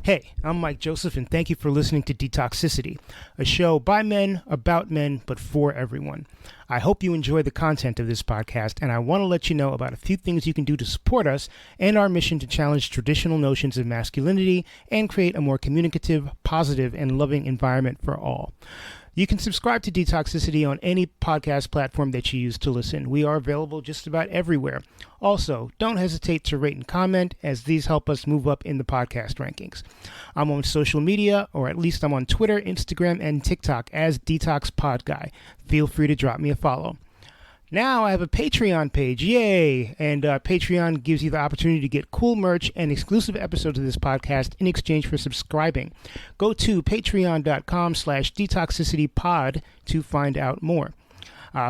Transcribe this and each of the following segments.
Hey, I'm Mike Joseph, and thank you for listening to Detoxicity, a show by men, about men, but for everyone. I hope you enjoy the content of this podcast, and I want to let you know about a few things you can do to support us and our mission to challenge traditional notions of masculinity and create a more communicative, positive, and loving environment for all. You can subscribe to Detoxicity on any podcast platform that you use to listen. We are available just about everywhere. Also, don't hesitate to rate and comment, as these help us move up in the podcast rankings. I'm on social media, or at least I'm on Twitter, Instagram, and TikTok as DetoxPod Guy. Feel free to drop me a follow. Now I have a Patreon page, yay! And Patreon gives you the opportunity to get cool merch and exclusive episodes of this podcast in exchange for subscribing. Go to patreon.com/detoxicitypod to find out more.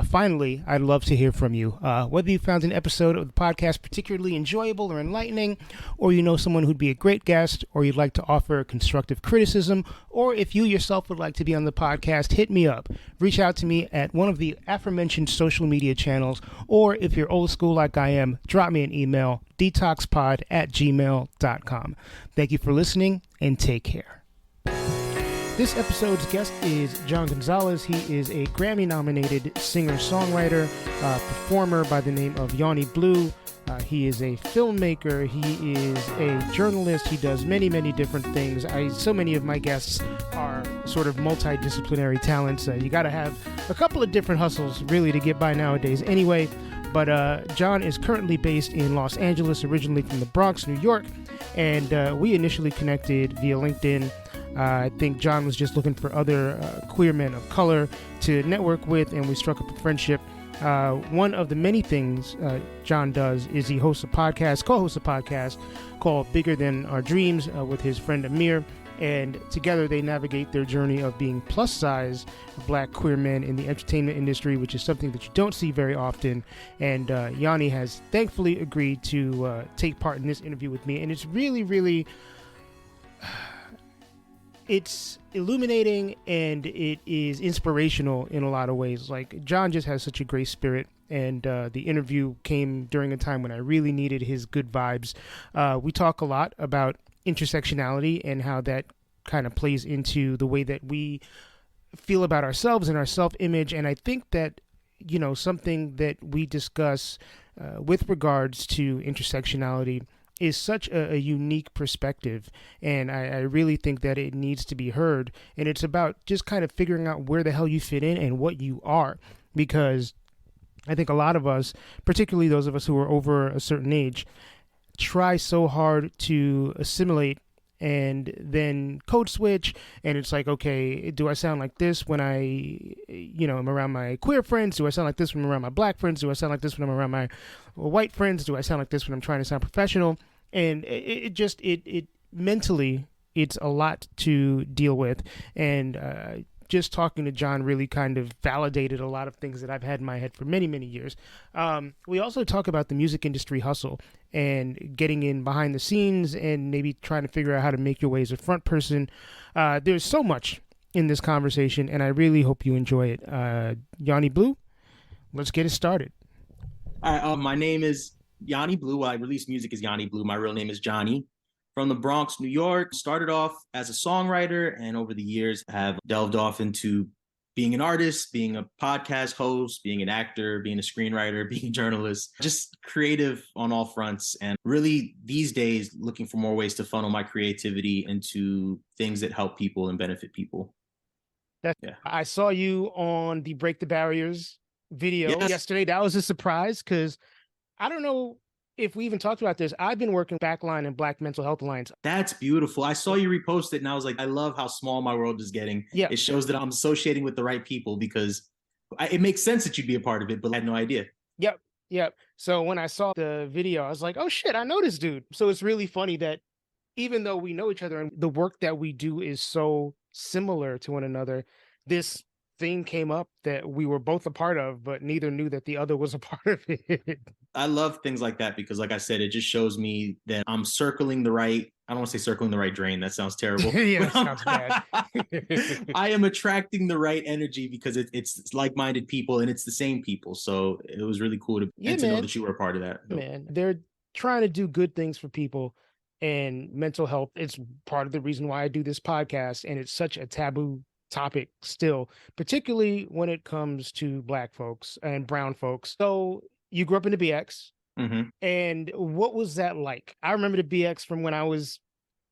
Finally, I'd love to hear from you. Whether you found an episode of the podcast particularly enjoyable or enlightening, or you know someone who'd be a great guest, or you'd like to offer constructive criticism, or if you yourself would like to be on the podcast, hit me up. Reach out to me at one of the aforementioned social media channels, or if you're old school like I am, drop me an email, detoxpod@gmail.com. Thank you for listening, and take care. This episode's guest is John Gonzalez. He is a Grammy-nominated singer-songwriter, performer by the name of YAWNYBLEW. He is a filmmaker. He is a journalist. He does many, many different things. So many of my guests are sort of multi-disciplinary talents. You got to have a couple of different hustles, really, to get by nowadays. Anyway, but John is currently based in Los Angeles, originally from the Bronx, New York, and we initially connected via LinkedIn. I think John was just looking for other queer men of color to network with, and we struck up a friendship. One of the many things John does is he co-hosts a podcast called BIIGGER Than Our Dreams with his friend H.E.R. And together they navigate their journey of being plus-size black queer men in the entertainment industry, which is something that you don't see very often. And Yanni has thankfully agreed to take part in this interview with me. And it's really, really... It's illuminating, and it is inspirational in a lot of ways. Like, John just has such a great spirit, and the interview came during a time when I really needed his good vibes. We talk a lot about intersectionality and how that kind of plays into the way that we feel about ourselves and our self-image. And I think that, you know, something that we discuss with regards to intersectionality is such a unique perspective, and I really think that it needs to be heard. And it's about just kind of figuring out where the hell you fit in and what you are, because I think a lot of us, particularly those of us who are over a certain age, try so hard to assimilate and then code switch, and it's like, okay, do I sound like this when I, am around my queer friends? Do I sound like this when I'm around my black friends? Do I sound like this when I'm around my white friends? Do I sound like this when I'm trying to sound professional? And it mentally, it's a lot to deal with. And just talking to John really kind of validated a lot of things that I've had in my head for many, many years. We also talk about the music industry hustle and getting in behind the scenes and maybe trying to figure out how to make your way as a front person. There's so much in this conversation, and I really hope you enjoy it. YAWNYBLEW, let's get it started. My name is YAWNYBLEW. I release music as YAWNYBLEW. My real name is Johnny. From the Bronx, New York. Started off as a songwriter, and over the years have delved off into being an artist, being a podcast host, being an actor, being a screenwriter, being a journalist, just creative on all fronts. And really these days looking for more ways to funnel my creativity into things that help people and benefit people. I saw you on the Break the Barriers video yesterday. That was a surprise, because I don't know if we even talked about this. I've been working Backline and Black Mental Health Alliance. That's beautiful. I saw you repost it, and I was like, I love how small my world is getting. Yeah. It shows that I'm associating with the right people, because it makes sense that you'd be a part of it, but I had no idea. Yep. So when I saw the video, I was like, oh shit, I know this dude. So it's really funny that even though we know each other and the work that we do is so similar to one another, this thing came up that we were both a part of, but neither knew that the other was a part of it. I love things like that, because like I said, it just shows me that I'm circling the right, I don't want to say circling the right drain. That sounds terrible. Yeah, that sounds bad. I am attracting the right energy, because it's like-minded people, and it's the same people. So it was really cool to know that you were a part of that. Man, they're trying to do good things for people. and mental health. It's part of the reason why I do this podcast. And it's such a taboo topic still, particularly when it comes to Black folks and brown folks. So you grew up in the BX. Mm-hmm. And what was that like? I remember the BX from when I was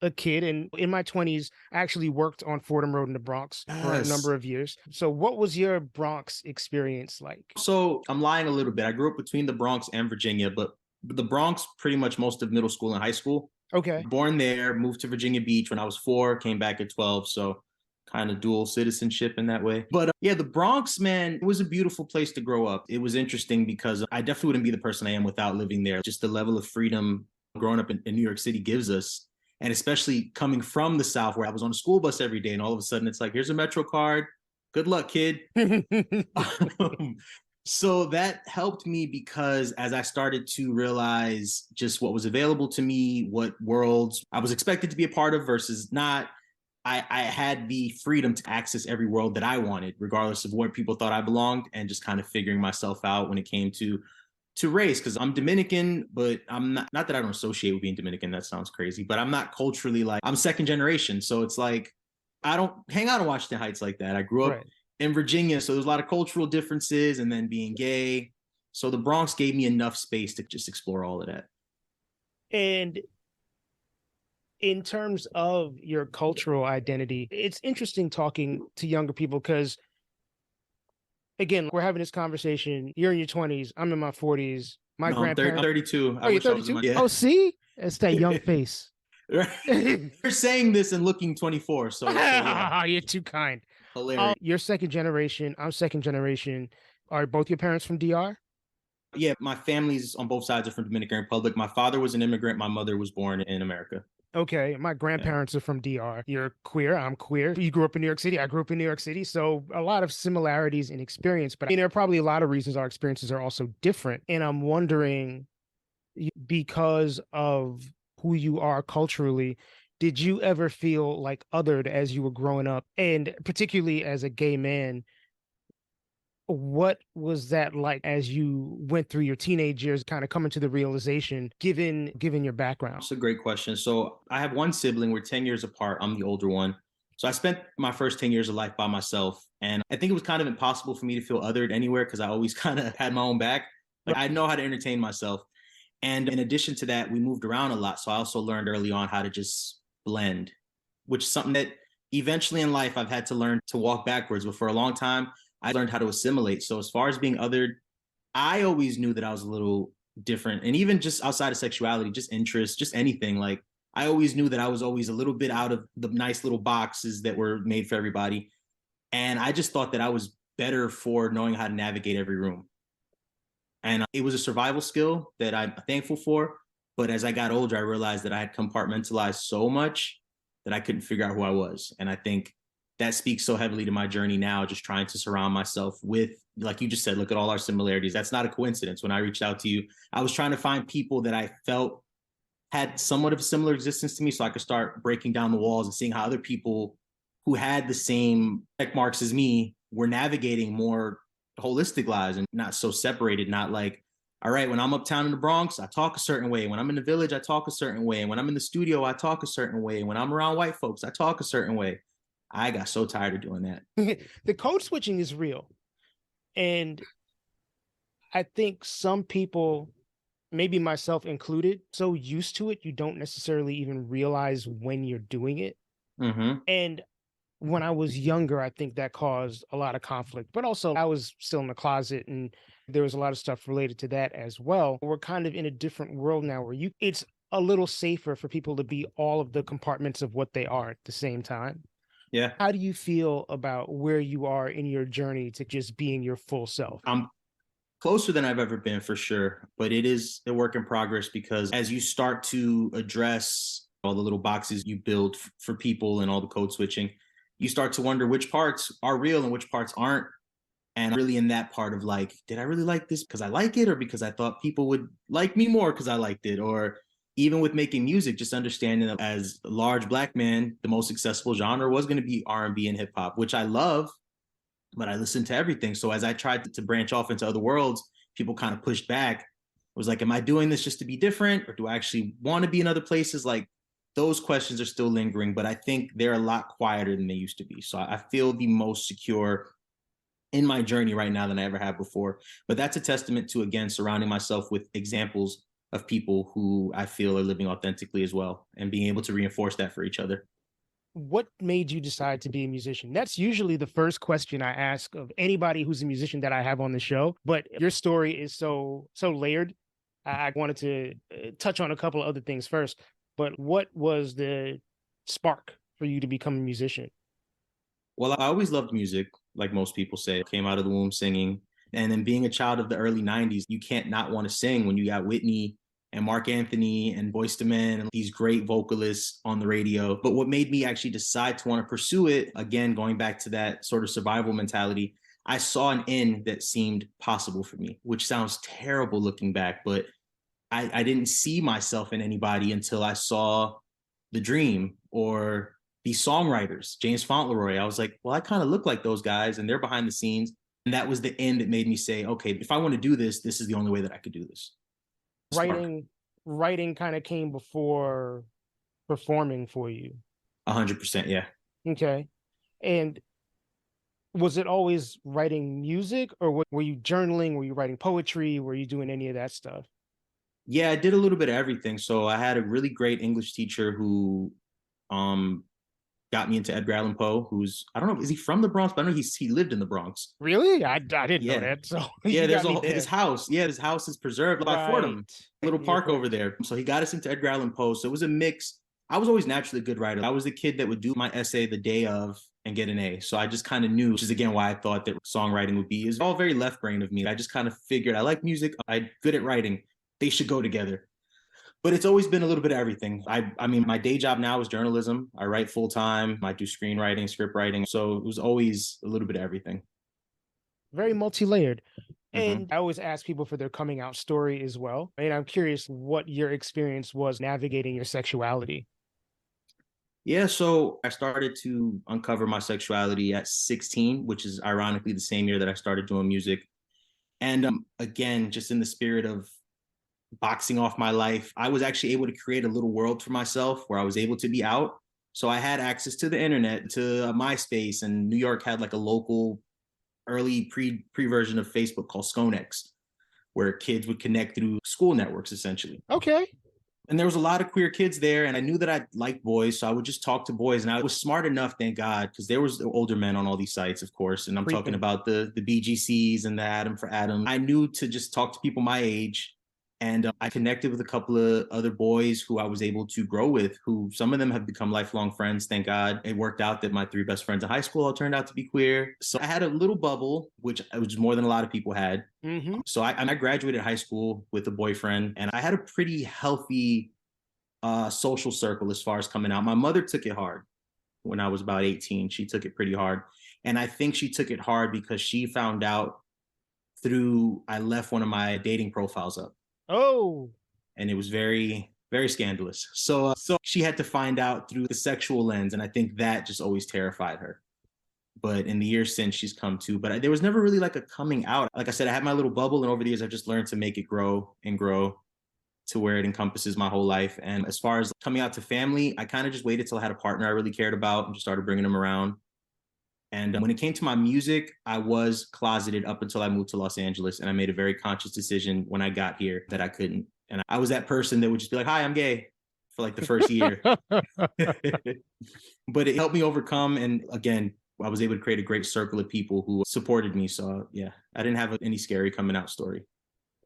a kid, and in my 20s, I actually worked on Fordham Road in the Bronx for a Yes. number of years. So what was your Bronx experience like? So I'm lying a little bit. I grew up between the Bronx and Virginia, but the Bronx pretty much most of middle school and high school. Okay. Born there, moved to Virginia Beach when I was 4, came back at 12. So kind of dual citizenship in that way. But yeah, the Bronx, man, it was a beautiful place to grow up. It was interesting because I definitely wouldn't be the person I am without living there. Just the level of freedom growing up in New York City gives us. And especially coming from the South where I was on a school bus every day and all of a sudden it's like, here's a Metro card. Good luck, kid. So that helped me because as I started to realize just what was available to me, what worlds I was expected to be a part of versus not, I had the freedom to access every world that I wanted, regardless of where people thought I belonged, and just kind of figuring myself out when it came to race. Because I'm Dominican, but I'm not that I don't associate with being Dominican. That sounds crazy, but I'm not culturally like, I'm second generation. So it's like, I don't hang out in Washington Heights like that. I grew up in Virginia, so there's a lot of cultural differences, and then being gay. So the Bronx gave me enough space to just explore all of that. And in terms of your cultural identity, it's interesting talking to younger people because, again, we're having this conversation. You're in your 20s. I'm in my 40s. My grandparents. I'm 32. Oh, you're 32? Oh, see? It's that young face. You're saying this and looking 24. So yeah. You're too kind. Hilarious. You're second generation. I'm second generation. Are both your parents from DR? Yeah, my family's on both sides are from Dominican Republic. My father was an immigrant. My mother was born in America. Okay, my grandparents are from DR. You're queer, I'm queer. You grew up in New York City, I grew up in New York City. So a lot of similarities in experience, but I mean, there are probably a lot of reasons our experiences are also different. And I'm wondering, because of who you are culturally, did you ever feel like othered as you were growing up? And particularly as a gay man, what was that like as you went through your teenage years, kind of coming to the realization, given your background? That's a great question. So I have one sibling. We're 10 years apart. I'm the older one. So I spent my first 10 years of life by myself. And I think it was kind of impossible for me to feel othered anywhere because I always kind of had my own back. Like I know how to entertain myself. And in addition to that, we moved around a lot. So I also learned early on how to just blend, which is something that eventually in life I've had to learn to walk backwards. But for a long time, I learned how to assimilate. So as far as being othered, I always knew that I was a little different. And even just outside of sexuality, just interests, just anything. Like I always knew that I was always a little bit out of the nice little boxes that were made for everybody. And I just thought that I was better for knowing how to navigate every room. And it was a survival skill that I'm thankful for. But as I got older, I realized that I had compartmentalized so much that I couldn't figure out who I was. And I think that speaks so heavily to my journey now, just trying to surround myself with, like you just said, look at all our similarities. That's not a coincidence. When I reached out to you, I was trying to find people that I felt had somewhat of a similar existence to me so I could start breaking down the walls and seeing how other people who had the same check marks as me were navigating more holistic lives and not so separated, not like, all right, when I'm uptown in the Bronx, I talk a certain way. When I'm in the village, I talk a certain way. And when I'm in the studio, I talk a certain way. When I'm around white folks, I talk a certain way. I got so tired of doing that. The code switching is real. And I think some people, maybe myself included, so used to it, you don't necessarily even realize when you're doing it. Mm-hmm. And when I was younger, I think that caused a lot of conflict, but also I was still in the closet and there was a lot of stuff related to that as well. We're kind of in a different world now where it's a little safer for people to be all of the compartments of what they are at the same time. Yeah. How do you feel about where you are in your journey to just being your full self? I'm closer than I've ever been for sure, but it is a work in progress because as you start to address all the little boxes you build for people and all the code switching, you start to wonder which parts are real and which parts aren't. And really in that part of like, did I really like this because I like it or because I thought people would like me more because I liked it? Or even with making music, just understanding that as a large Black man, the most accessible genre was going to be R&B and hip hop, which I love, but I listened to everything. So as I tried to branch off into other worlds, people kind of pushed back. I was like, am I doing this just to be different? Or do I actually want to be in other places? Like those questions are still lingering, but I think they're a lot quieter than they used to be. So I feel the most secure in my journey right now than I ever have before. But that's a testament to, again, surrounding myself with examples of people who I feel are living authentically as well, and being able to reinforce that for each other. What made you decide to be a musician? That's usually the first question I ask of anybody who's a musician that I have on the show. But your story is so layered. I wanted to touch on a couple of other things first. But what was the spark for you to become a musician? Well, I always loved music, like most people say. I came out of the womb singing. And then being a child of the early 90s, you can't not want to sing when you got Whitney and Mark Anthony and Boyz II Men and these great vocalists on the radio. But what made me actually decide to want to pursue it, again, going back to that sort of survival mentality, I saw an end that seemed possible for me, which sounds terrible looking back, but I didn't see myself in anybody until I saw The Dream or these songwriters, James Fauntleroy. I was like, well, I kind of look like those guys and they're behind the scenes. And that was the end that made me say, okay, if I want to do this, this is the only way that I could do this. Spark. Writing kind of came before performing for you. 100%. Yeah. Okay. And was it always writing music, or were you journaling? Were you writing poetry? Were you doing any of that stuff? Yeah, I did a little bit of everything. So I had a really great English teacher who um got me into Edgar Allan Poe, who's, I don't know, is he from the Bronx? But I know he lived in the Bronx. Really? I didn't know Yeah. that. So Yeah, you there's got me his there. house. Yeah, his house is preserved by Right. Fordham, little Yeah, park for over there. So he got us into Edgar Allan Poe. So it was a mix. I was always naturally a good writer. I was the kid that would do my essay the day of and get an A. So I just kind of knew, which is again why I thought that songwriting would be, is all very left brain of me. I just kind of figured I like music, I'm good at writing. They should go together. But it's always been a little bit of everything. I mean, my day job now is journalism. I write full time. I do screenwriting, script writing. So it was always a little bit of everything. very multi-layered. Mm-hmm. And I always ask people for their coming out story as well. And I'm curious what your experience was navigating your sexuality. Yeah, so I started to uncover my sexuality at 16, which is ironically the same year that I started doing music. And again, just in the spirit of boxing off my life, I was actually able to create a little world for myself where I was able to be out. So I had access to the internet, to MySpace, and New York had like a local early pre version of Facebook called Sconex, where kids would connect through school networks essentially. Okay. And there was a lot of queer kids there, and I knew that I liked boys, so I would just talk to boys. And I was smart enough, thank God, because there was older men on all these sites, of course. And I'm talking Creeping. about the BGCs and the Adam for Adam. I knew to just talk to people my age, and I connected with a couple of other boys who I was able to grow with, who some of them have become lifelong friends, thank God. It worked out that my three best friends in high school all turned out to be queer. So I had a little bubble, which was more than a lot of people had. Mm-hmm. So I graduated high school with a boyfriend, and I had a pretty healthy social circle as far as coming out. My mother took it hard when I was about 18. She took it pretty hard. And I think she took it hard because she found out through, I left one of my dating profiles up. Oh. And it was very, very scandalous. So she had to find out through the sexual lens. And I think that just always terrified her. But in the years since, she's come to. But there was never really like a coming out. Like I said, I had my little bubble, and over the years, I've just learned to make it grow and grow to where it encompasses my whole life. And as far as coming out to family, I kind of just waited till I had a partner I really cared about and just started bringing them around. And when it came to my music, I was closeted up until I moved to Los Angeles. And I made a very conscious decision when I got here that I couldn't. And I was that person that would just be like, hi, I'm gay for like the first year. But it helped me overcome. And again, I was able to create a great circle of people who supported me. So yeah, I didn't have any scary coming out story.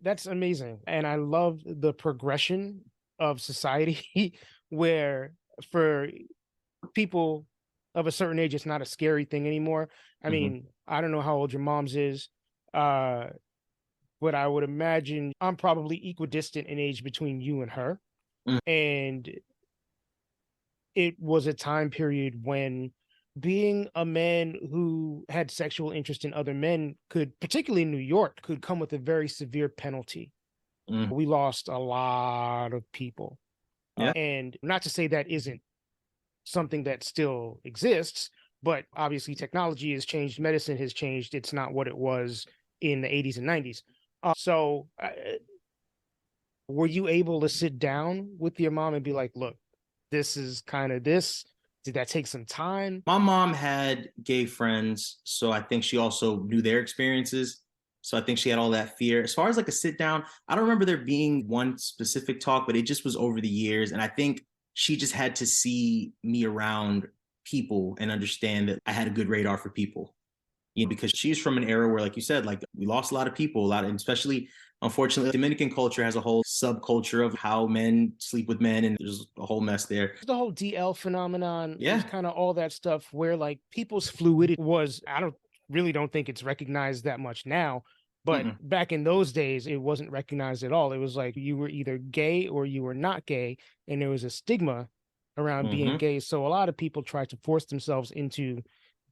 That's amazing. And I love the progression of society where for people of a certain age, it's not a scary thing anymore. I mean, I don't know how old your mom's is, but I would imagine I'm probably equidistant in age between you and her. Mm. And it was a time period when being a man who had sexual interest in other men could, particularly in New York, could come with a very severe penalty. We lost a lot of people. Yeah. And not to say that isn't something that still exists, but obviously technology has changed, medicine has changed. It's not what it was in the 80s and 90s. Were you able to sit down with your mom and be like, look, this is kind of this? Did that take some time? My mom had gay friends, so I think she also knew their experiences. So I think she had all that fear. As far as like a sit down, I don't remember there being one specific talk, but it just was over the years. And I think she just had to see me around people and understand that I had a good radar for people. You know, because she's from an era where, like you said, like we lost a lot of people, a lot of, and especially unfortunately, Dominican culture has a whole subculture of how men sleep with men, and there's a whole mess there. The whole DL phenomenon is Yeah. kind of all that stuff where like people's fluidity was, I don't think it's recognized that much now. But Mm-mm. back in those days, it wasn't recognized at all. It was like you were either gay or you were not gay, and there was a stigma around being Mm-hmm. gay. So a lot of people tried to force themselves into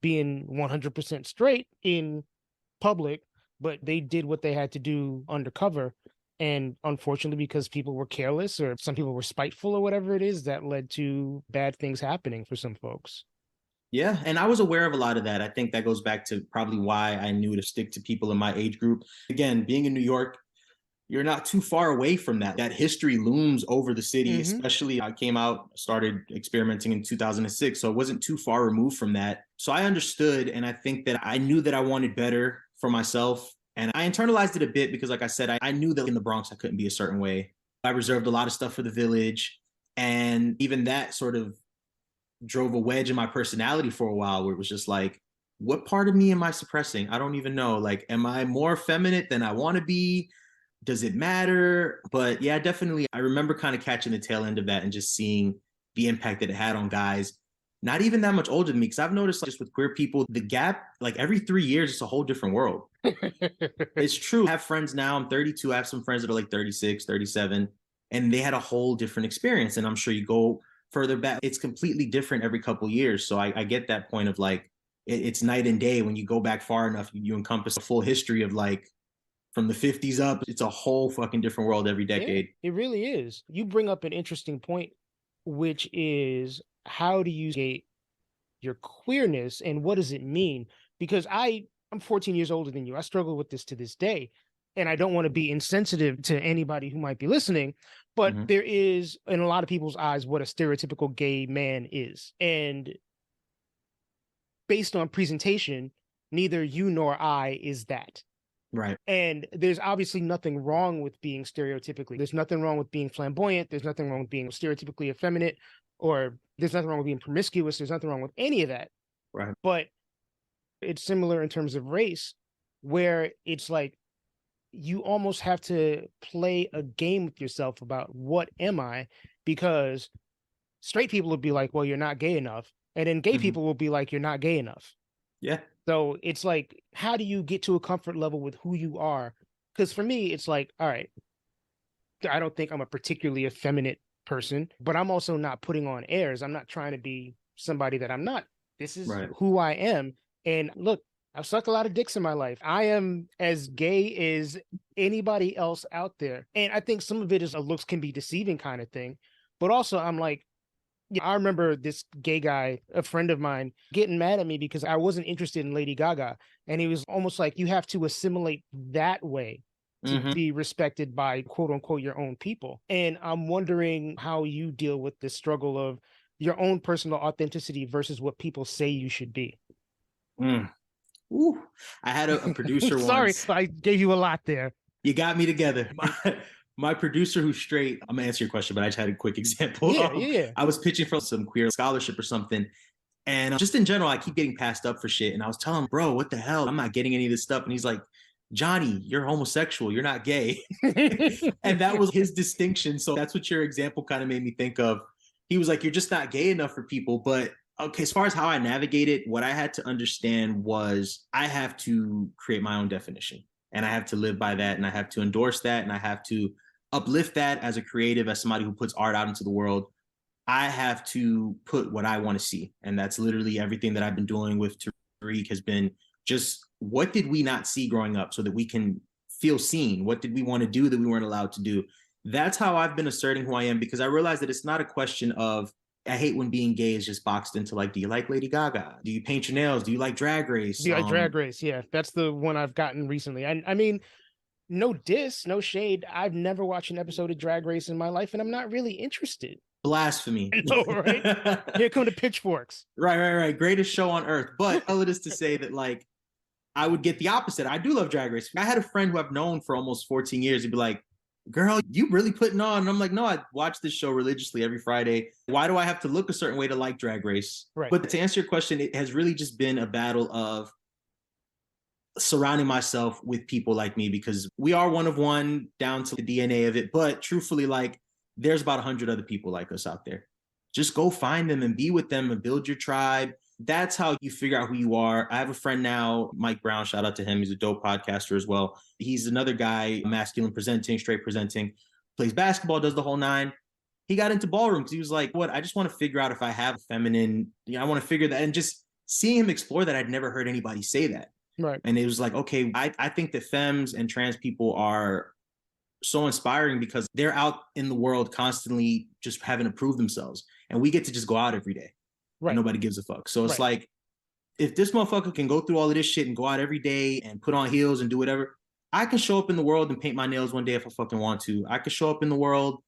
being 100% straight in public, but they did what they had to do undercover. And unfortunately, because people were careless or some people were spiteful or whatever it is, that led to bad things happening for some folks. Yeah, and I was aware of a lot of that. I think that goes back to probably why I knew to stick to people in my age group. Again, being in New York, you're not too far away from that. That history looms over the city, Mm-hmm. especially I came out, started experimenting in 2006. So it wasn't too far removed from that. So I understood. And I think that I knew that I wanted better for myself. And I internalized it a bit because, like I said, I knew that in the Bronx, I couldn't be a certain way. I reserved a lot of stuff for the village. And even that sort of drove a wedge in my personality for a while where it was just like, what part of me am I suppressing? I don't even know. Like, am I more effeminate than I want to be? Does it matter? But yeah, definitely. I remember kind of catching the tail end of that and just seeing the impact that it had on guys, not even that much older than me. Because I've noticed just with queer people, the gap, like every 3 years, it's a whole different world. It's true. I have friends now. I'm 32. I have some friends that are like 36, 37, and they had a whole different experience. And I'm sure you go further back, it's completely different every couple years. So I get that point of like, it's night and day. When you go back far enough, you encompass a full history of like, from the 50s up, it's a whole fucking different world every decade. Yeah, it really is. You bring up an interesting point, which is how do you gate your queerness and what does it mean? Because I'm 14 years older than you. I struggle with this to this day. And I don't want to be insensitive to anybody who might be listening, but Mm-hmm. there is, in a lot of people's eyes, what a stereotypical gay man is. And based on presentation, neither you nor I is that. Right. And there's obviously nothing wrong with being stereotypically. There's nothing wrong with being flamboyant. There's nothing wrong with being stereotypically effeminate, or there's nothing wrong with being promiscuous. There's nothing wrong with any of that. Right. But it's similar in terms of race, where it's like you almost have to play a game with yourself about what am I, because straight people would be like, well, you're not gay enough. And then gay Mm-hmm. people will be like, you're not gay enough. Yeah. So it's like, how do you get to a comfort level with who you are? Because for me, it's like, all right, I don't think I'm a particularly effeminate person, but I'm also not putting on airs. I'm not trying to be somebody that I'm not. This is Right. who I am. And look, I've sucked a lot of dicks in my life. I am as gay as anybody else out there. And I think some of it is a looks can be deceiving kind of thing. But also, I'm like, yeah, I remember this gay guy, a friend of mine, getting mad at me because I wasn't interested in Lady Gaga. And he was almost like, you have to assimilate that way to Mm-hmm. be respected by quote unquote your own people. And I'm wondering how you deal with the struggle of your own personal authenticity versus what people say you should be. Mm. Ooh. I had a producer Sorry, once. I gave you a lot there. You got me together. My producer who's straight, I'm gonna answer your question, but I just had a quick example. Yeah. I was pitching for some queer scholarship or something. And just in general, I keep getting passed up for shit. And I was telling him, bro, what the hell? I'm not getting any of this stuff. And he's like, Johnny, you're homosexual. You're not gay. And that was his distinction. So that's what your example kind of made me think of. He was like, you're just not gay enough for people. But okay, as far as how I navigate it, what I had to understand was I have to create my own definition and I have to live by that and I have to endorse that and I have to uplift that as a creative, as somebody who puts art out into the world. I have to put what I want to see. And that's literally everything that I've been doing with Tariq has been just what did we not see growing up so that we can feel seen? What did we want to do that we weren't allowed to do? That's how I've been asserting who I am because I realized that it's not a question of, I hate when being gay is just boxed into like, do you like Lady Gaga? Do you paint your nails? Do you like Drag Race? Yeah, Drag Race. Yeah, that's the one I've gotten recently. I mean, no diss, no shade. I've never watched an episode of Drag Race in my life, and I'm not really interested. Blasphemy. I know, right? Here come the pitchforks. Right. Greatest show on earth. But all it is to say that, like, I would get the opposite. I do love Drag Race. I had a friend who I've known for almost 14 years. He'd be like, girl, you really putting on? And I'm like, no, I watch this show religiously every Friday. Why do I have to look a certain way to like Drag Race? Right. But to answer your question, it has really just been a battle of surrounding myself with people like me, because we are one of one down to the DNA of it. But truthfully, like, there's about 100 other people like us out there. Just go find them and be with them and build your tribe. That's how you figure out who you are. I have a friend now, Mike Brown, shout out to him. He's a dope podcaster as well. He's another guy, masculine presenting, straight presenting, plays basketball, does the whole nine. He got into ballroom because he was like, what? I just want to figure out if I have a feminine, I want to figure that. And just seeing him explore that, I'd never heard anybody say that. Right. And it was like, okay, I think that femmes and trans people are so inspiring because they're out in the world constantly just having to prove themselves. And we get to just go out every day. Right. And nobody gives a fuck. So it's like, if this motherfucker can go through all of this shit and go out every day and put on heels and do whatever, I can show up in the world and paint my nails one day if I fucking want to. I could show up in the world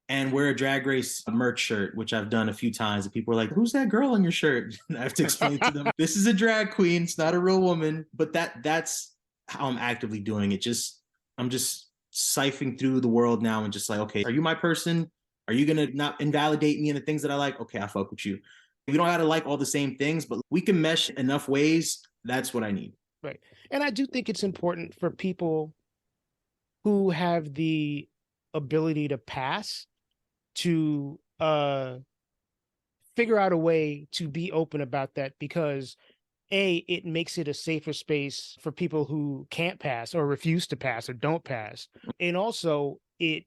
and wear a Drag Race merch shirt, which I've done a few times. And people are like, who's that girl on your shirt? And I have to explain to them, this is a drag queen. It's not a real woman. But that's how I'm actively doing it. I'm just siphoning through the world now and just like, okay, are you my person? Are you going to not invalidate me in the things that I like? Okay, I fuck with you. We don't have to like all the same things, but we can mesh enough ways. That's what I need. Right. And I do think it's important for people who have the ability to pass to figure out a way to be open about that, because it makes it a safer space for people who can't pass or refuse to pass or don't pass. And also it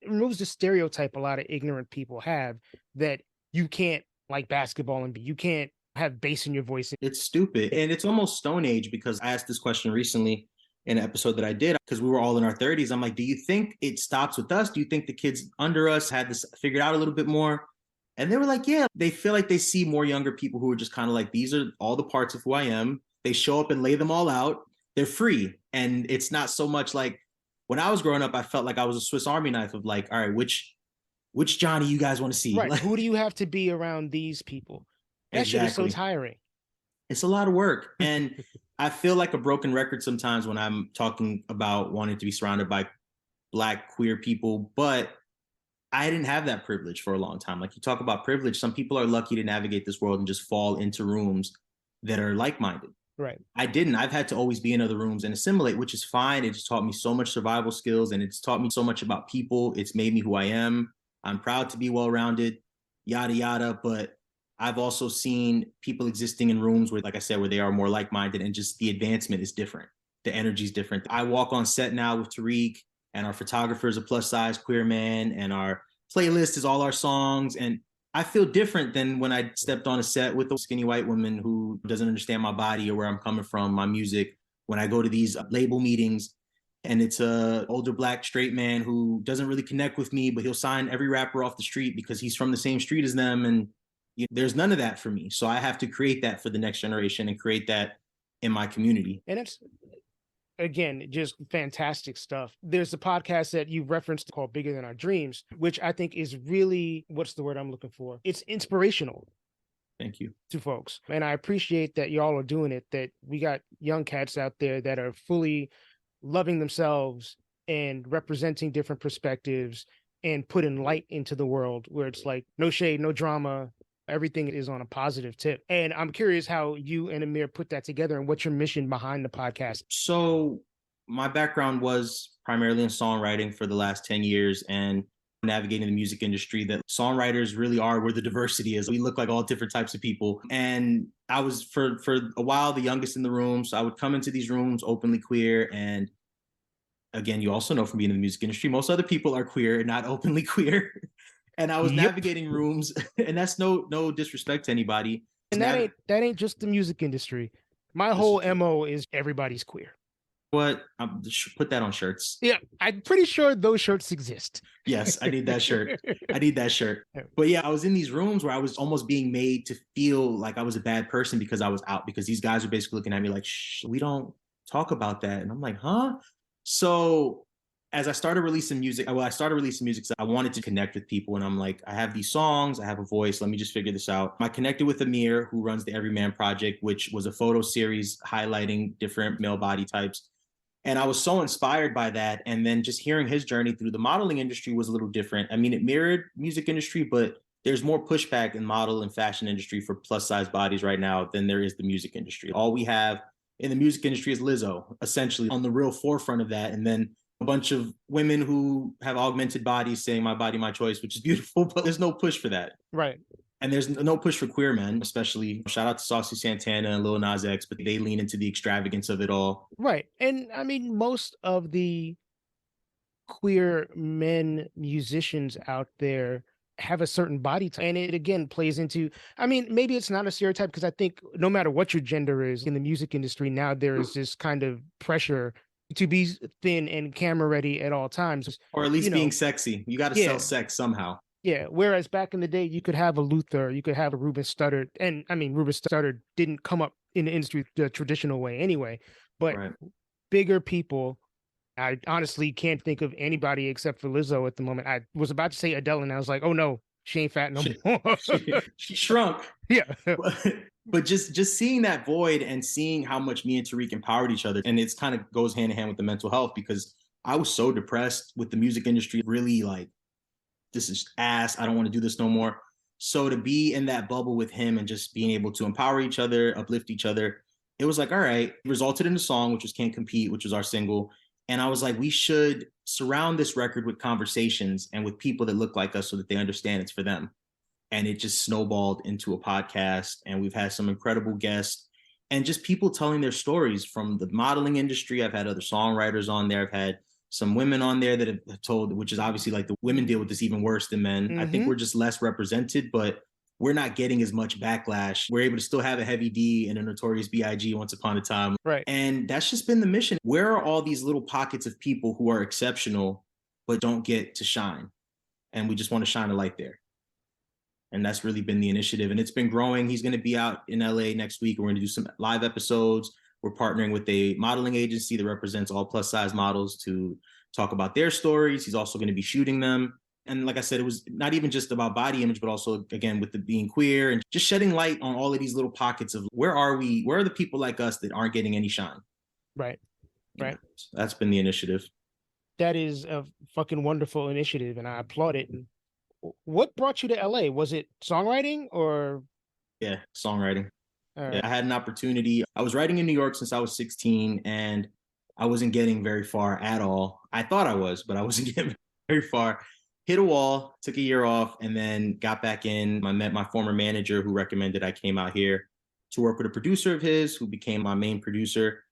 removes the stereotype a lot of ignorant people have that you can't like basketball and you can't have bass in your voice. It's stupid. And it's almost Stone Age, because I asked this question recently in an episode that I did, because we were all in our 30s. I'm like, do you think it stops with us? Do you think the kids under us had this figured out a little bit more? And they were like, yeah, they feel like they see more younger people who are just kind of like, these are all the parts of who I am. They show up and lay them all out. They're free. And it's not so much like when I was growing up, I felt like I was a Swiss Army knife of like, all right, which Johnny you guys want to see? Right. Like, who do you have to be around these people? That shit is so tiring. It's a lot of work. And I feel like a broken record sometimes when I'm talking about wanting to be surrounded by Black queer people, but I didn't have that privilege for a long time. Like, you talk about privilege, some people are lucky to navigate this world and just fall into rooms that are like-minded. Right. I didn't. I've had to always be in other rooms and assimilate, which is fine. It just taught me so much survival skills, and it's taught me so much about people. It's made me who I am. I'm proud to be well-rounded, yada, yada. But I've also seen people existing in rooms where, like I said, where they are more like-minded, and just the advancement is different. The energy is different. I walk on set now with Tariq, and our photographer is a plus-size queer man, and our playlist is all our songs. And I feel different than when I stepped on a set with a skinny white woman who doesn't understand my body or where I'm coming from, my music. When I go to these label meetings, and it's a older Black straight man who doesn't really connect with me, but he'll sign every rapper off the street because he's from the same street as them. And there's none of that for me. So I have to create that for the next generation and create that in my community. And it's, again, just fantastic stuff. There's a podcast that you referenced called Bigger Than Our Dreams, which I think is really, what's the word I'm looking for? It's inspirational. Thank you. To folks. And I appreciate that y'all are doing it, that we got young cats out there that are fully loving themselves and representing different perspectives and putting light into the world, where it's like no shade, no drama. Everything is on a positive tip. And I'm curious how you and Amir put that together and what's your mission behind the podcast. So my background was primarily in songwriting for the last 10 years and navigating the music industry, that songwriters really are where the diversity is. We look like all different types of people. And I was for a while the youngest in the room. So I would come into these rooms openly queer. And again, you also know from being in the music industry, most other people are queer and not openly queer. And I was navigating rooms, and that's no disrespect to anybody. And that ain't just the music industry. My whole MO is everybody's queer. What? Put that on shirts. Yeah, I'm pretty sure those shirts exist. Yes, I need that shirt. I need that shirt. But yeah, I was in these rooms where I was almost being made to feel like I was a bad person because I was out, because these guys are basically looking at me like, shh, we don't talk about that. And I'm like, huh? So as I started releasing music, I started releasing music so I wanted to connect with people. And I'm like, I have these songs, I have a voice. Let me just figure this out. I connected with H.E.R, who runs the Everyman Project, which was a photo series highlighting different male body types. And I was so inspired by that. And then just hearing his journey through the modeling industry was a little different. I mean, it mirrored music industry, but there's more pushback in model and fashion industry for plus size bodies right now than there is the music industry. All we have in the music industry is Lizzo, essentially on the real forefront of that. And then a bunch of women who have augmented bodies saying my body, my choice, which is beautiful, but there's no push for that. Right. And there's no push for queer men, especially. Shout out to Saucy Santana and Lil Nas X, but they lean into the extravagance of it all. Right. And I mean, most of the queer men musicians out there have a certain body type. And it again plays into, I mean, maybe it's not a stereotype because I think no matter what your gender is in the music industry now, there is this kind of pressure to be thin and camera ready at all times. Or at least being sexy. You got to sell sex somehow. Yeah. Whereas back in the day, you could have a Luther, you could have a Ruben Studdard. And I mean, Ruben Studdard didn't come up in the industry the traditional way anyway. But bigger people, I honestly can't think of anybody except for Lizzo at the moment. I was about to say Adele, and I was like, oh no, she ain't fat no more. She shrunk. Yeah. But just seeing that void and seeing how much me and Tariq empowered each other, and it's kind of goes hand in hand with the mental health, because I was so depressed with the music industry, really like, this is ass. I don't want to do this no more. So to be in that bubble with him and just being able to empower each other, uplift each other, it was like, all right, it resulted in a song, which was Can't Compete, which was our single. And I was like, we should surround this record with conversations and with people that look like us so that they understand it's for them. And it just snowballed into a podcast. And we've had some incredible guests and just people telling their stories from the modeling industry. I've had other songwriters on there. I've had some women on there that have told, which is obviously like the women deal with this even worse than men. Mm-hmm. I think we're just less represented, but we're not getting as much backlash. We're able to still have a Heavy D and a Notorious B.I.G. once upon a time. Right. And that's just been the mission. Where are all these little pockets of people who are exceptional, but don't get to shine? And we just want to shine a light there. And that's really been the initiative. And it's been growing. He's going to be out in LA next week. We're going to do some live episodes. We're partnering with a modeling agency that represents all plus size models to talk about their stories. He's also going to be shooting them. And like I said, it was not even just about body image, but also, again, with the being queer and just shedding light on all of these little pockets of where are we? Where are the people like us that aren't getting any shine? Right. Right. Yeah, so that's been the initiative. That is a fucking wonderful initiative, and I applaud it. What brought you to LA? Was it songwriting or? Yeah, songwriting. Right. Yeah, I had an opportunity. I was writing in New York since I was 16, and I wasn't getting very far at all. I thought I was, but I wasn't getting very far. Hit a wall, took a year off, and then got back in. I met my former manager who recommended I came out here to work with a producer of his who became my main producer,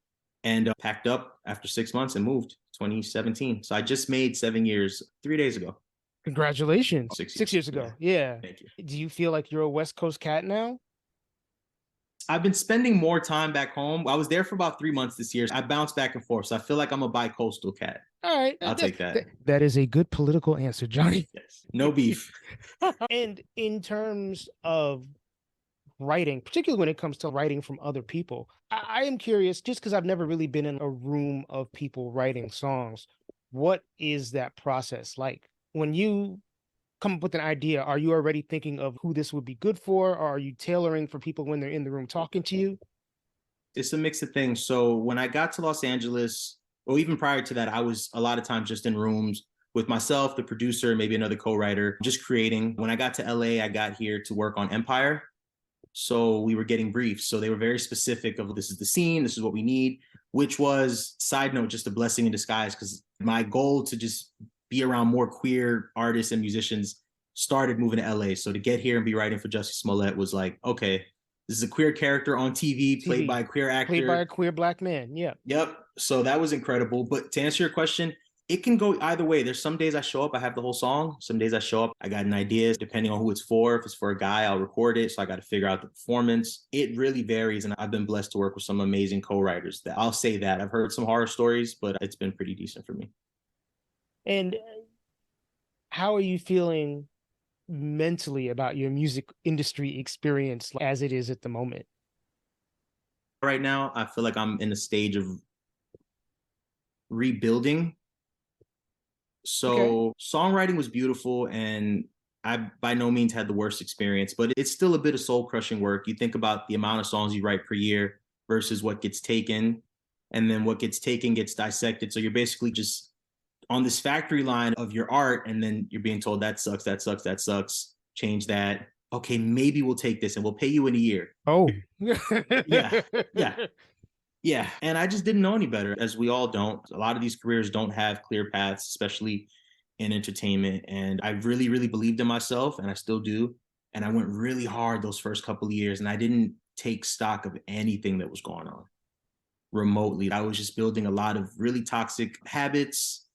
and packed up after 6 months and moved 2017. So I just made 7 years 3 days ago. Congratulations. 6 years ago. Yeah. Thank you. Do you feel like you're a West Coast cat now? I've been spending more time back home. I was there for about 3 months this year. I bounced back and forth. So I feel like I'm a bi-coastal cat. All right. I'll take that. That is a good political answer, Johnny. Yes. No beef. And in terms of writing, particularly when it comes to writing from other people, I am curious, just because I've never really been in a room of people writing songs, what is that process like? When you come up with an idea, are you already thinking of who this would be good for, or are you tailoring for people when they're in the room talking to you? It's a mix of things. So when I got to Los Angeles, or even prior to that, I was a lot of times just in rooms with myself, the producer, maybe another co-writer, just creating. When I got to LA, I got here to work on Empire. So we were getting briefs. So they were very specific of this is the scene, this is what we need, which was, side note, just a blessing in disguise, because my goal to just be around more queer artists and musicians started moving to LA. So to get here and be writing for Jussie Smollett was like, okay, this is a queer character on TV, played by a queer actor. Played by a queer Black man, yeah. Yep. So that was incredible. But to answer your question, it can go either way. There's some days I show up, I have the whole song. Some days I show up, I got an idea, depending on who it's for. If it's for a guy, I'll record it. So I got to figure out the performance. It really varies. And I've been blessed to work with some amazing co-writers. That I'll say that. I've heard some horror stories, but it's been pretty decent for me. And how are you feeling mentally about your music industry experience as it is at the moment? Right now, I feel like I'm in a stage of rebuilding. Okay. So songwriting was beautiful, and I by no means had the worst experience, but it's still a bit of soul crushing work. You think about the amount of songs you write per year versus what gets taken, and then what gets taken gets dissected. So you're basically just on this factory line of your art, and then you're being told that sucks, that sucks, that sucks, change that. Okay, maybe we'll take this and we'll pay you in a year. Oh. Yeah, yeah, yeah. And I just didn't know any better, as we all don't. A lot of these careers don't have clear paths, especially in entertainment. And I really, really believed in myself, and I still do. And I went really hard those first couple of years, and I didn't take stock of anything that was going on remotely. I was just building a lot of really toxic habits,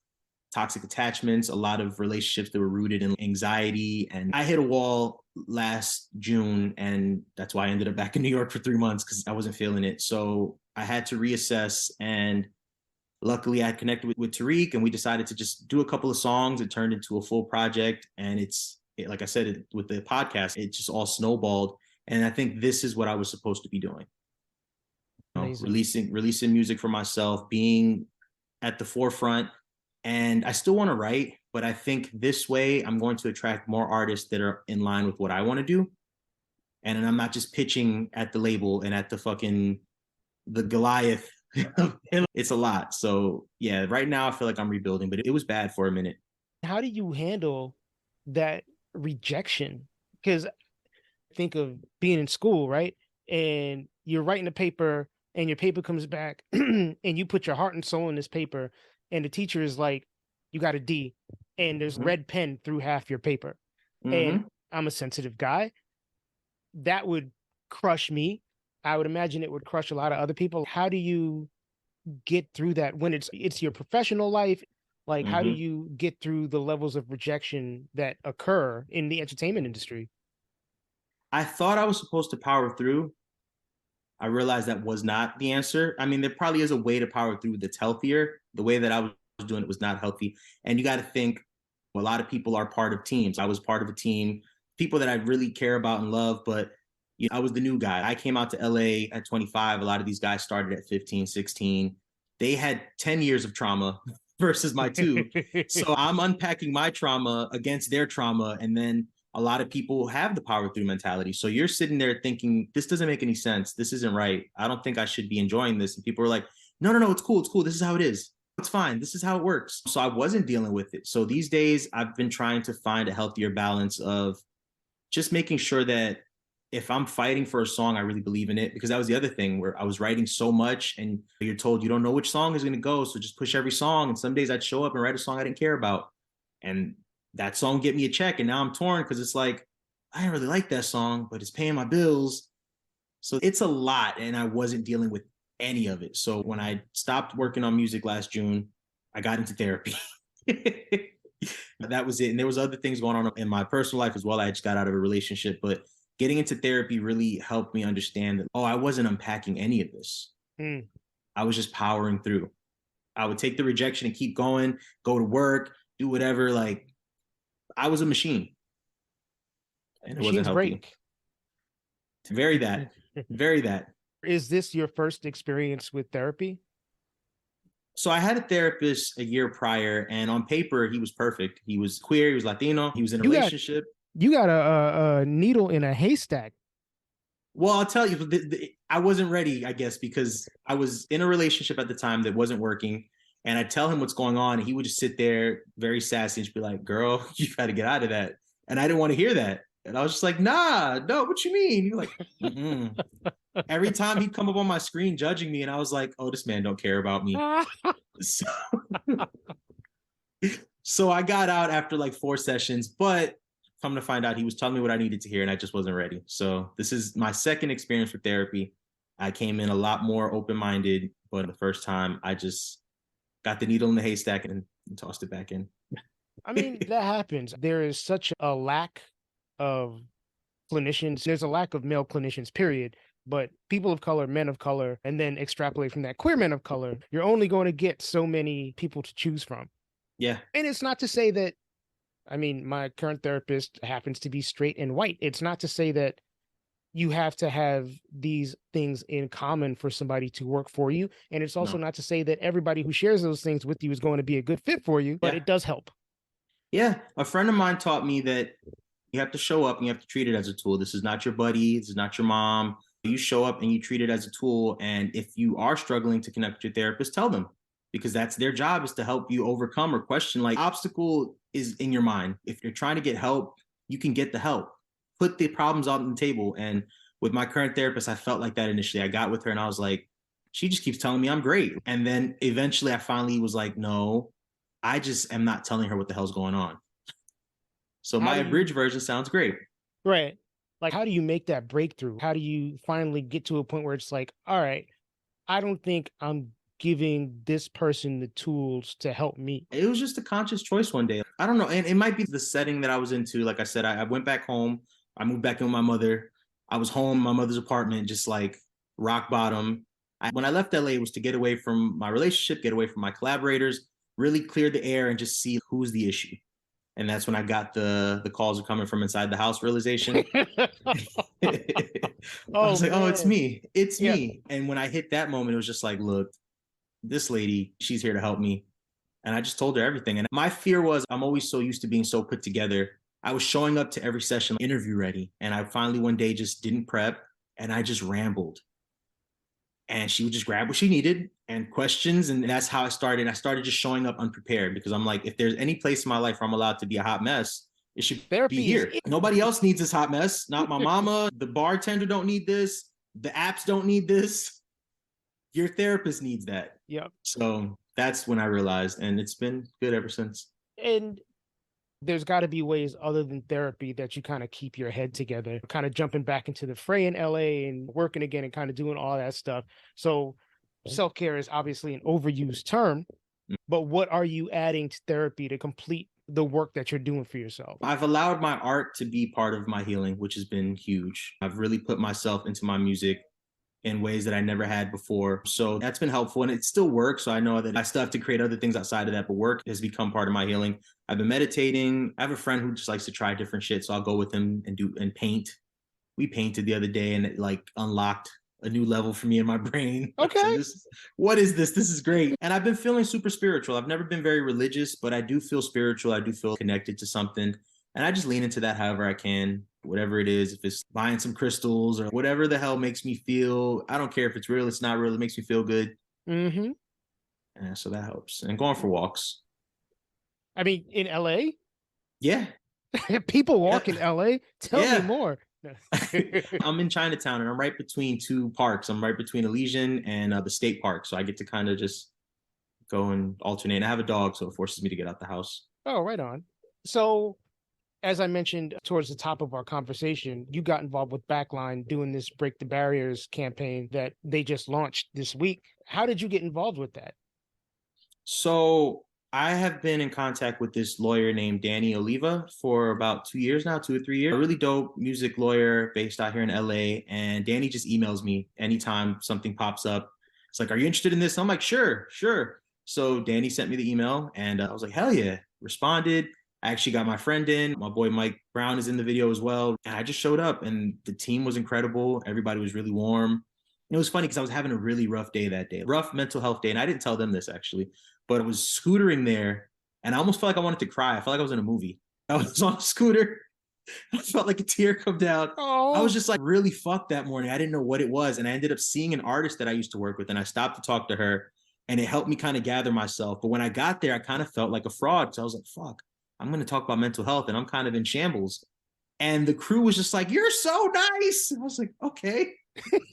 toxic attachments, a lot of relationships that were rooted in anxiety. And I hit a wall last June, and that's why I ended up back in New York for 3 months, because I wasn't feeling it. So I had to reassess, and luckily I connected with Tariq, and we decided to just do a couple of songs. It turned into a full project, and like I said, with the podcast, it just all snowballed. And I think this is what I was supposed to be doing. Releasing music for myself, being at the forefront. And I still want to write, but I think this way I'm going to attract more artists that are in line with what I want to do. And I'm not just pitching at the label and at the Goliath. It's a lot. So yeah, right now I feel like I'm rebuilding, but it was bad for a minute. How do you handle that rejection? Because think of being in school, right? And you're writing a paper, and your paper comes back and you put your heart and soul in this paper, and the teacher is like, you got a D, and there's red pen through half your paper. And I'm a sensitive guy. That would crush me. I would imagine it would crush a lot of other people. How do you get through that when it's your professional life? Like, how do you get through the levels of rejection that occur in the entertainment industry? I thought I was supposed to power through. I realized that was not the answer. I mean, there probably is a way to power through that's healthier. The way that I was doing it was not healthy. And you got to think, well, a lot of people are part of teams. I was part of a team, people that I really care about and love, but I was the new guy. I came out to LA at 25. A lot of these guys started at 15, 16. They had 10 years of trauma versus my 2. So I'm unpacking my trauma against their trauma. And then a lot of people have the power through mentality. So you're sitting there thinking, this doesn't make any sense. This isn't right. I don't think I should be enjoying this. And people are like, no, it's cool. It's cool. This is how it is. It's fine. This is how it works. So I wasn't dealing with it. So these days I've been trying to find a healthier balance of just making sure that if I'm fighting for a song, I really believe in it, because that was the other thing where I was writing so much and you're told you don't know which song is going to go. So just push every song. And some days I'd show up and write a song I didn't care about. And that song get me a check. And now I'm torn because it's like, I didn't really like that song, but it's paying my bills. So it's a lot. And I wasn't dealing with any of it. So when I stopped working on music last June, I got into therapy. That was it. And there was other things going on in my personal life as well. I just got out of a relationship, but getting into therapy really helped me understand that, I wasn't unpacking any of this. I was just powering through. I would take the rejection and keep going, go to work, do whatever. Like, I was a machine. And it wasn't healthy. Break. Very that. Very that. Is this your first experience with therapy? So I had a therapist a year prior, and on paper, he was perfect. He was queer, he was Latino, he was in a relationship. You got a needle in a haystack. Well, I'll tell you, I wasn't ready, I guess, because I was in a relationship at the time that wasn't working. And I'd tell him what's going on, and he would just sit there very sassy and just be like, girl, you got to get out of that. And I didn't want to hear that. And I was just like, nah, no, what you mean? You're like, every time he'd come up on my screen judging me, and I was like, oh, this man don't care about me. So I got out after like 4 sessions, but come to find out, he was telling me what I needed to hear, and I just wasn't ready. So this is my second experience with therapy. I came in a lot more open-minded, but the first time I just got the needle in the haystack and tossed it back in. I mean, that happens. There is such a lack of clinicians. There's a lack of male clinicians, period. But people of color, men of color, and then extrapolate from that, queer men of color, you're only going to get so many people to choose from. Yeah. And it's not to say that, I mean, my current therapist happens to be straight and white. It's not to say that you have to have these things in common for somebody to work for you. And it's also not to say that everybody who shares those things with you is going to be a good fit for you, but it does help. Yeah, a friend of mine taught me that you have to show up and you have to treat it as a tool. This is not your buddy. This is not your mom. You show up and you treat it as a tool. And if you are struggling to connect with your therapist, tell them, because that's their job, is to help you overcome or question. Like, obstacle is in your mind. If you're trying to get help, you can get the help. Put the problems out on the table. And with my current therapist, I felt like that initially. I got with her and I was like, she just keeps telling me I'm great. And then eventually I finally was like, no, I just am not telling her what the hell's going on. So How my do abridged you, version sounds great. right? Like, how do you make that breakthrough? How do you finally get to a point where it's like, all right, I don't think I'm giving this person the tools to help me? It was just a conscious choice one day. I don't know. And it might be the setting that I was into. Like I said, I went back home. I moved back in with my mother. I was home, my mother's apartment, just like rock bottom. When I left LA, it was to get away from my relationship, get away from my collaborators, really clear the air and just see who's the issue. And that's when I got the calls are coming from inside the house realization. I Oh was like, oh, it's man. me. It's Yeah. me. And when I hit that moment, it was just like, look, this lady, she's here to help me. And I just told her everything. And my fear was, I'm always so used to being so put together. I was showing up to every session interview ready. And I finally one day just didn't prep and I just rambled. And she would just grab what she needed and questions. And that's how I started. I started just showing up unprepared because I'm like, if there's any place in my life where I'm allowed to be a hot mess, it should be Therapy is here. Nobody else needs this hot mess. Not my mama. The bartender don't need this. The apps don't need this. Your therapist needs that. Yep. So that's when I realized, and it's been good ever since. And there's got to be ways other than therapy that you kind of keep your head together, kind of jumping back into the fray in LA and working again and kind of doing all that stuff. So self-care is obviously an overused term, but what are you adding to therapy to complete the work that you're doing for yourself? I've allowed my art to be part of my healing, which has been huge. I've really put myself into my music in ways that I never had before. So that's been helpful and it still works. So I know that I still have to create other things outside of that, but work has become part of my healing. I've been meditating. I have a friend who just likes to try different shit. So I'll go with him and do and paint. We painted the other day and it like unlocked a new level for me in my brain. Okay. Like, what is this? This is great. And I've been feeling super spiritual. I've never been very religious, but I do feel spiritual. I do feel connected to something. And I just lean into that however I can, whatever it is. If it's buying some crystals or whatever the hell makes me feel, I don't care if it's real, it's not real, it makes me feel good. Mm-hmm. And so that helps. And going for walks. I mean, in LA, Yeah. people walk in LA. Tell me Yeah. more. I'm in Chinatown and I'm right between two parks. I'm right between Elysian and the state park. So I get to kind of just go and alternate. And I have a dog, so it forces me to get out the house. Oh, right on. So, as I mentioned towards the top of our conversation, you got involved with Backline doing this Break the Barriers campaign that they just launched this week. How did you get involved with that? So I have been in contact with this lawyer named Danny Oliva for about 2 years now, 2 or 3 years. A really dope music lawyer based out here in LA. And Danny just emails me anytime something pops up. It's like, are you interested in this? I'm like, sure, sure. So Danny sent me the email and I was like, hell yeah. Responded. I actually got my friend in. My boy Mike Brown is in the video as well. And I just showed up and the team was incredible. Everybody was really warm. And it was funny because I was having a really rough day that day, rough mental health day. And I didn't tell them this actually, but I was scootering there and I almost felt like I wanted to cry. I felt like I was in a movie. I was on a scooter. I felt like a tear come down. I was just like really fucked that morning. I didn't know what it was. And I ended up seeing an artist that I used to work with and I stopped to talk to her and it helped me kind of gather myself. But when I got there, I kind of felt like a fraud. So I was like, fuck, I'm going to talk about mental health and I'm kind of in shambles. And the crew was just like, you're so nice. I was like, okay.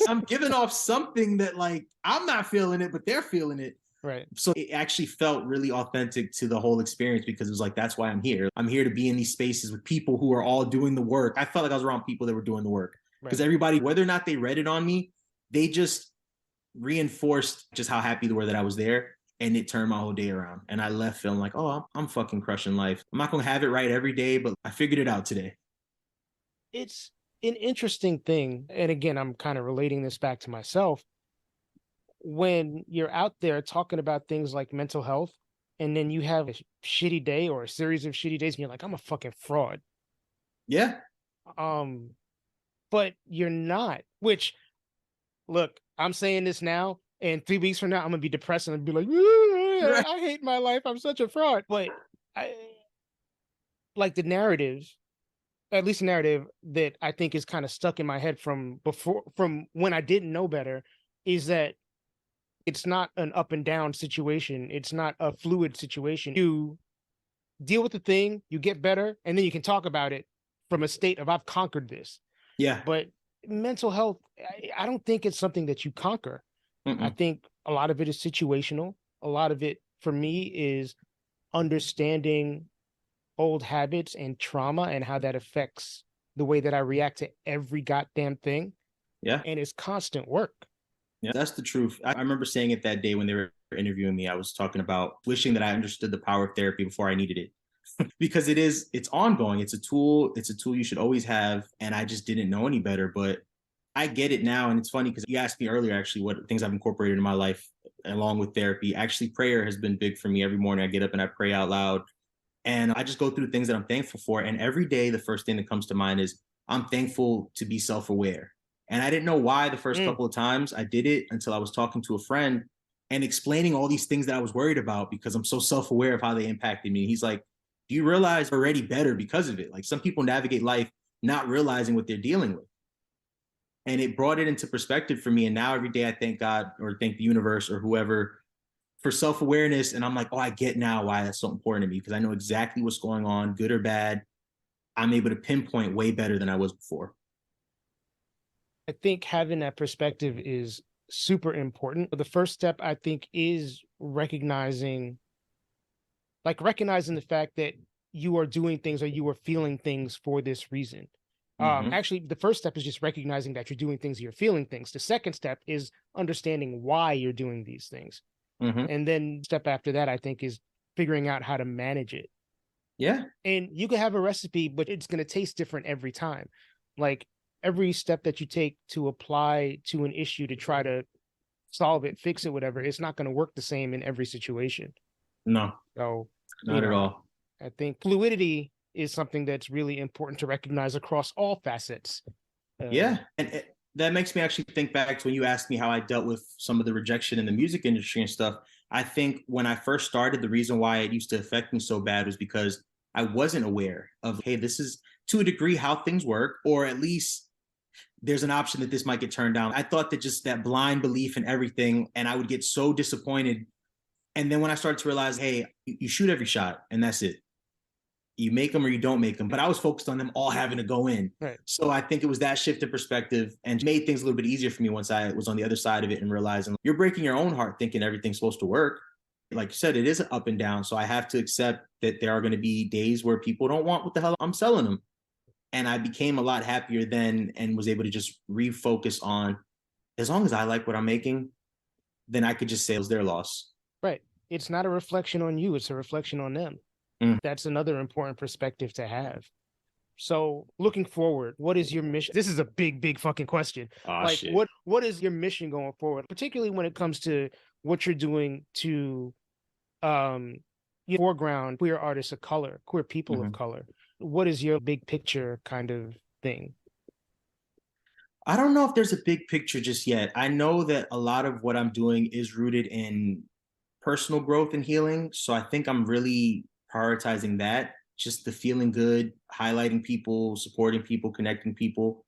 I'm giving off something that like, I'm not feeling it, but they're feeling it. Right. So it actually felt really authentic to the whole experience because it was like, that's why I'm here. I'm here to be in these spaces with people who are all doing the work. I felt like I was around people that were doing the work because everybody, whether or not they read it on me, they just reinforced just how happy they were that I was there. And it turned my whole day around. And I left feeling like, oh, I'm fucking crushing life. I'm not going to have it right every day, but I figured it out today. It's an interesting thing. And again, I'm kind of relating this back to myself. When you're out there talking about things like mental health, and then you have a shitty day or a series of shitty days, and you're like, I'm a fucking fraud. Yeah. But you're not, which, look, I'm saying this now, and 3 weeks from now, I'm gonna be depressed and be like, I hate my life. I'm such a fraud. But like the narrative, at least a narrative that I think is kind of stuck in my head from when I didn't know better, is that it's not an up and down situation. It's not a fluid situation. You deal with the thing, you get better, and then you can talk about it from a state of I've conquered this. Yeah. But mental health, I don't think it's something that you conquer. I think a lot of it is situational. A lot of it for me is understanding old habits and trauma and how that affects the way that I react to every goddamn thing. Yeah. And it's constant work. Yeah, that's the truth. I remember saying it that day when they were interviewing me. I was talking about wishing that I understood the power of therapy before I needed it. Because it's ongoing. It's a tool you should always have. And I just didn't know any better. But I get it now. And it's funny because you asked me earlier, actually, what things I've incorporated in my life along with therapy. Actually, prayer has been big for me. Every morning I get up and I pray out loud. And I just go through things that I'm thankful for. And every day, the first thing that comes to mind is I'm thankful to be self-aware. And I didn't know why the first couple of times I did it until I was talking to a friend and explaining all these things that I was worried about because I'm so self-aware of how they impacted me. He's like, do you realize you're already better because of it? Like some people navigate life not realizing what they're dealing with. And it brought it into perspective for me. And now every day I thank God or thank the universe or whoever for self-awareness. And I'm like, oh, I get now why that's so important to me because I know exactly what's going on, good or bad. I'm able to pinpoint way better than I was before. I think having that perspective is super important. The first step, I think, is recognizing the fact that you are doing things or you are feeling things for this reason. Actually, the first step is just recognizing that you're doing things, you're feeling things. The second step is understanding why you're doing these things. And then step after that, I think, is figuring out how to manage it. Yeah. And you can have a recipe, but it's going to taste different every time. Like every step that you take to apply to an issue to try to solve it, fix it, whatever, it's not going to work the same in every situation. No. So, not at all. I think fluidity is something that's really important to recognize across all facets. Yeah. And that makes me actually think back to when you asked me how I dealt with some of the rejection in the music industry and stuff. I think when I first started, the reason why it used to affect me so bad was because I wasn't aware of, hey, this is to a degree how things work, or at least there's an option that this might get turned down. I thought that just that blind belief in everything, and I would get so disappointed. And then when I started to realize, hey, you shoot every shot and that's it. You make them or you don't make them. But I was focused on them all having to go in. Right. So I think it was that shift in perspective and made things a little bit easier for me once I was on the other side of it and realizing you're breaking your own heart thinking everything's supposed to work. Like you said, it is up and down. So I have to accept that there are going to be days where people don't want what the hell I'm selling them. And I became a lot happier then and was able to just refocus on, as long as I like what I'm making, then I could just say it was their loss. Right. It's not a reflection on you. It's a reflection on them. That's another important perspective to have. So looking forward, what is your mission? This is a big fucking question. Shit. What is your mission going forward, particularly when it comes to what you're doing to foreground queer artists of color, queer people of color? What is your big picture kind of thing? I don't know if there's a big picture just yet. I know that a lot of what I'm doing is rooted in personal growth and healing. So I think I'm really prioritizing that, just the feeling good, highlighting people, supporting people, connecting people.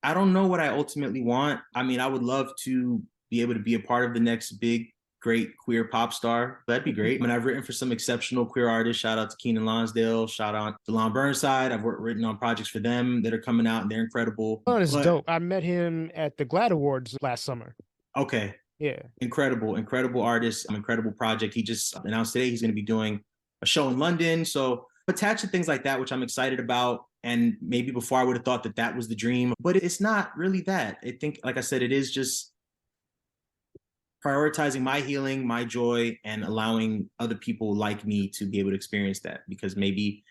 I don't know what I ultimately want. I mean, I would love to be able to be a part of the next big, great queer pop star. That'd be great. I mean, I've written for some exceptional queer artists. Shout out to Keenan Lonsdale. Shout out to Lon Burnside. I've written on projects for them that are coming out and they're incredible. Oh, it's dope. I met him at the GLAAD Awards last summer. Okay. Yeah. Incredible artist, incredible project. He just announced today he's going to be doing a show in London. So attached to things like that, which I'm excited about. And maybe before I would have thought that that was the dream, but it's not really that. I think, like I said, it is just prioritizing my healing, my joy, and allowing other people like me to be able to experience that because maybe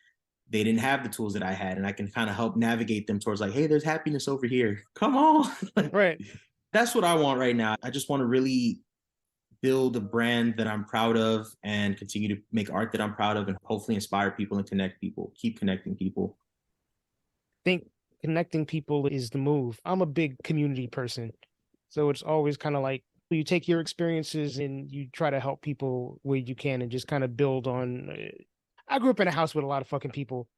they didn't have the tools that I had and I can kind of help navigate them towards like, hey, there's happiness over here. Come on. Right. That's what I want right now. I just want to really build a brand that I'm proud of and continue to make art that I'm proud of and hopefully inspire people and connect people, keep connecting people. I think connecting people is the move. I'm a big community person. So it's always kind of like you take your experiences and you try to help people where you can and just kind of build on. I grew up in a house with a lot of fucking people.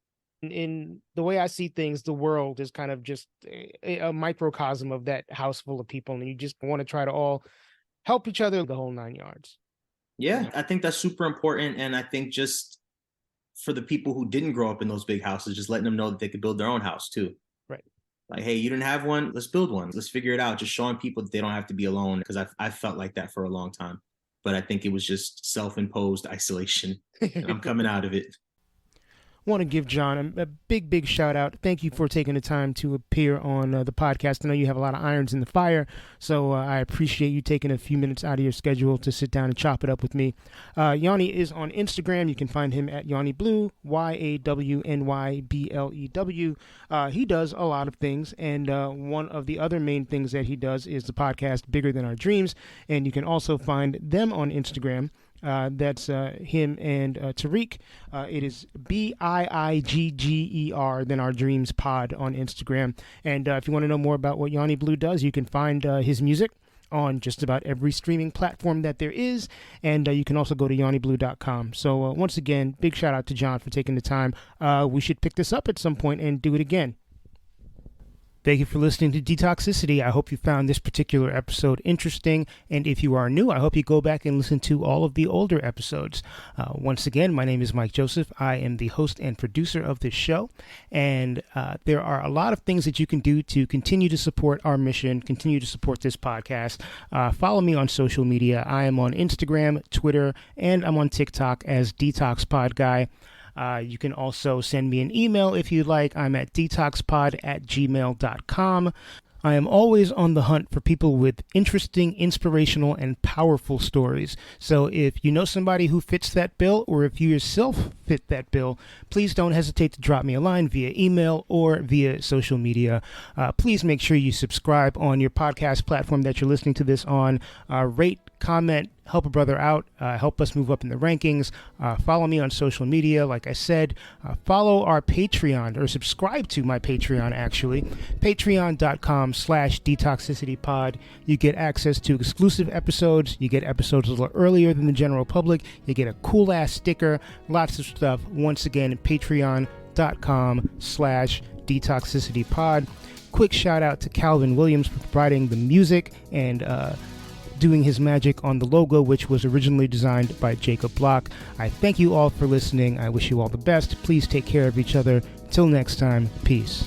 In the way I see things, the world is kind of just a microcosm of that house full of people, and you just want to try to all help each other the whole 9 yards. Yeah, I think that's super important. And I think just for the people who didn't grow up in those big houses, just letting them know that they could build their own house too. Right. Like, hey, you didn't have one, let's build one. Let's figure it out. Just showing people that they don't have to be alone. Because I felt like that for a long time. But I think it was just self-imposed isolation. And I'm coming out of it. Want to give John a big shout out. Thank you for taking the time to appear on the podcast. I know you have a lot of irons in the fire, so I appreciate you taking a few minutes out of your schedule to sit down and chop it up with me. Yawny is on Instagram. You can find him at YAWNYBLEW, YAWNYBLEW. He does a lot of things, and one of the other main things that he does is the podcast Bigger Than Our Dreams, and you can also find them on Instagram. That's him and Tariq. It is BIIGGER Than Our Dreams Pod on Instagram. And if you want to know more about what YAWNYBLEW does, you can find his music on just about every streaming platform that there is. And you can also go to YAWNYBLEW.com. So once again, big shout out to John for taking the time. We should pick this up at some point and do it again. Thank you for listening to Detoxicity. I hope you found this particular episode interesting. And if you are new, I hope you go back and listen to all of the older episodes. Once again, my name is Mike Joseph. I am the host and producer of this show. And there are a lot of things that you can do to continue to support our mission, continue to support this podcast. Follow me on social media. I am on Instagram, Twitter, and I'm on TikTok as DetoxPod Guy. You can also send me an email if you'd like. I'm at detoxpod@gmail.com. I am always on the hunt for people with interesting, inspirational, and powerful stories. So if you know somebody who fits that bill, or if you yourself fit that bill, please don't hesitate to drop me a line via email or via social media. Please make sure you subscribe on your podcast platform that you're listening to this on. Rate, comment, help a brother out, help us move up in the rankings. Follow me on social media. Like I said, follow our Patreon, or subscribe to my Patreon, actually. Patreon.com/detoxicitypod. You get access to exclusive episodes. You get episodes a little earlier than the general public. You get a cool ass sticker, lots of stuff. Once again, patreon.com/detoxicitypod. Quick shout out to Calvin Williams for providing the music and doing his magic on the logo, which was originally designed by Jacob Block. I thank you all for listening. I wish you all the best. Please take care of each other. Till next time, peace.